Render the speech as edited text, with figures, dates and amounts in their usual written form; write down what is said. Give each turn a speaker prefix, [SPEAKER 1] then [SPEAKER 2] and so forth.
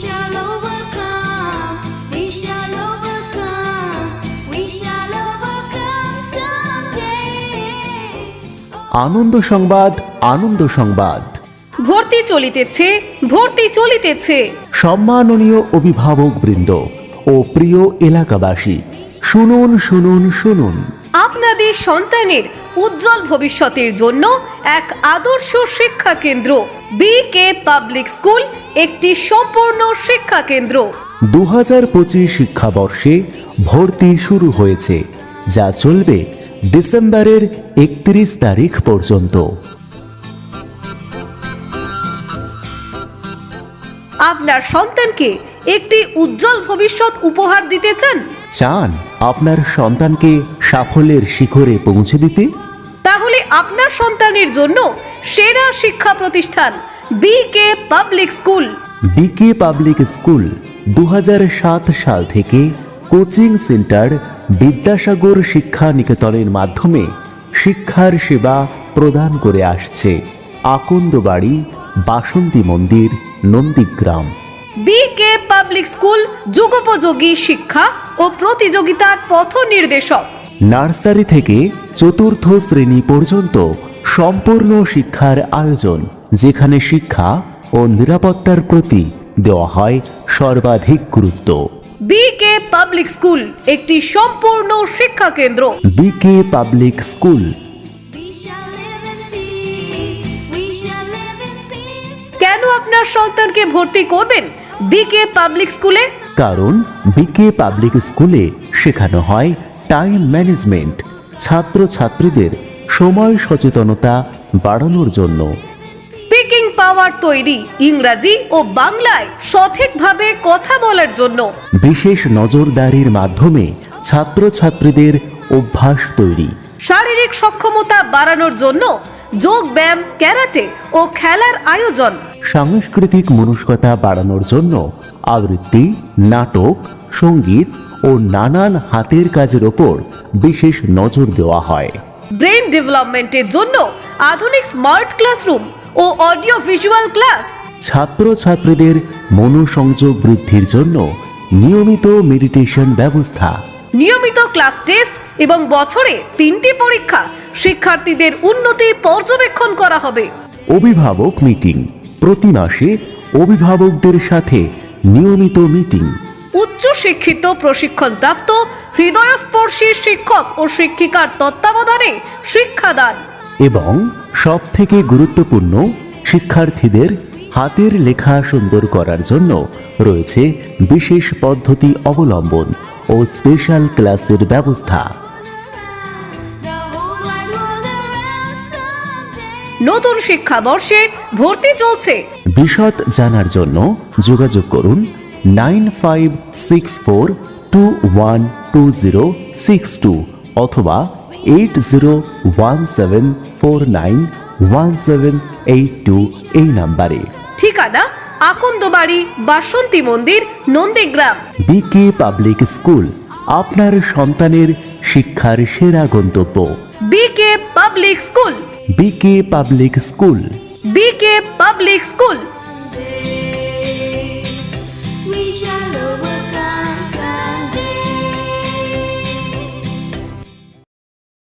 [SPEAKER 1] shall overcome, we shall overcome, we shall overcome someday.
[SPEAKER 2] আনন্দ সংবাদ, আনন্দ সংবাদ।
[SPEAKER 3] ভর্তি চলিতেছে।
[SPEAKER 2] সম্মাননীয় অভিভাবক বৃন্দ ও প্রিয় এলাকাবাসী, শুনুন শুনুন শুনুন।
[SPEAKER 3] আপনাদের সন্তানের উজ্জ্বল ভবিষ্যতের জন্য এক আদর্শ শিক্ষা কেন্দ্র বিকে পাবলিক স্কুল একটি সম্পূর্ণ শিক্ষা কেন্দ্র।
[SPEAKER 2] 2025 শিক্ষাবর্ষে ভর্তি শুরু হয়েছে, যা চলবে ডিসেম্বরের 31 তারিখ পর্যন্ত।
[SPEAKER 3] আপনার সন্তানকে একটি উজ্জ্বল ভবিষ্যৎ উপহার দিতে
[SPEAKER 2] চান আপনার সন্তানকে সাফল্যের শিখরে পৌঁছে দিতে?
[SPEAKER 3] তাহলে আপনার সন্তানের জন্য সেরা শিক্ষা প্রতিষ্ঠান বিকে public school.
[SPEAKER 2] B K public school 2007 সাল থেকে কোচিং সেন্টার বিদ্যাসাগর শিক্ষা নিকেতনের মাধ্যমে শিক্ষার সেবা প্রদান করে আসছে। আকন্দবাড়ি, বাসন্তী মন্দির, নন্দীগ্রাম।
[SPEAKER 3] বিকে পাবলিক স্কুল যুগোপযোগী শিক্ষা ও প্রতিযোগিতার পথ নির্দেশক।
[SPEAKER 2] নার্সারি থেকে চতুর্থ শ্রেণী পর্যন্ত সম্পূর্ণ শিক্ষার আয়োজন, যেখানে শিক্ষা ও নিরাপত্তার প্রতি দেওয়া হয় সর্বাধিক গুরুত্ব।
[SPEAKER 3] বিকে পাবলিক স্কুল একটি সম্পূর্ণ শিক্ষা কেন্দ্র।
[SPEAKER 2] B K public school.
[SPEAKER 1] We shall live in peace, we shall live in peace.
[SPEAKER 3] কেন আপনার সন্তানকে ভর্তি করবেন বিকে পাবলিক স্কুলে?
[SPEAKER 2] কারণ বিকে পাবলিক স্কুলে শেখানো হয় টাইম ম্যানেজমেন্ট, ছাত্রছাত্রীদের সময় সচেতনতা বাড়ানোর জন্য।
[SPEAKER 3] স্পিকিং পাওয়ার তৈরি, ইংরাজি ও বাংলায় সঠিকভাবে কথা বলার জন্য।
[SPEAKER 2] বিশেষ নজরদারির মাধ্যমে ছাত্রছাত্রীদের অভ্যাস তৈরি।
[SPEAKER 3] শারীরিক সক্ষমতা বাড়ানোর জন্য যোগ ব্যায়াম, ক্যারাটে ও খেলার আয়োজন।
[SPEAKER 2] সাংস্কৃতিক মনস্কতা বাড়ানোর জন্য আবৃত্তি, নাটক, সঙ্গীত ও নানান হাতের কাজের ওপর বিশেষ নজর দেওয়া হয়।
[SPEAKER 3] ব্রেন ডেভেলপমেন্টের জন্য আধুনিক স্মার্ট ক্লাসরুম ও অডিও ভিজুয়াল ক্লাস।
[SPEAKER 2] ছাত্রছাত্রীদের মনোসংযোগ বৃদ্ধির জন্য নিয়মিত মেডিটেশন ব্যবস্থা।
[SPEAKER 3] নিয়মিত ক্লাস টেস্ট এবং বছরে 3টি পরীক্ষা। শিক্ষার্থীদের উন্নতি পর্যবেক্ষণ করা হবে।
[SPEAKER 2] অভিভাবক মিটিং, প্রতি মাসে অভিভাবকদের সাথে নিয়মিত মিটিং।
[SPEAKER 3] উচ্চ শিক্ষিত প্রশিক্ষণপ্রাপ্ত হৃদয়স্পর্শী শিক্ষক ও শিক্ষিকার তত্ত্বাবধানে শিক্ষাদান।
[SPEAKER 2] এবং সবথেকে গুরুত্বপূর্ণ, শিক্ষার্থীদের হাতের লেখা সুন্দর করার জন্য রয়েছে বিশেষ পদ্ধতি অবলম্বন ও স্পেশাল ক্লাসের ব্যবস্থা।
[SPEAKER 1] The whole wide world around someday.
[SPEAKER 3] নতুন শিক্ষাবর্ষে ভর্তি চলছে।
[SPEAKER 2] বিশদ জানার জন্য যোগাযোগ করুন 9564212062 অথবা 8017491782 এই নাম্বারে।
[SPEAKER 3] ঠিকানা আকন্দবাড়ি, বাসন্তী মন্দির, নন্দীগ্রাম।
[SPEAKER 2] বিকে পাবলিক স্কুল, আপনার সন্তানের শিক্ষার সেরা গন্তব্য।
[SPEAKER 3] B K public school.
[SPEAKER 2] B K public school.
[SPEAKER 3] B K public school.
[SPEAKER 1] We shall overcome.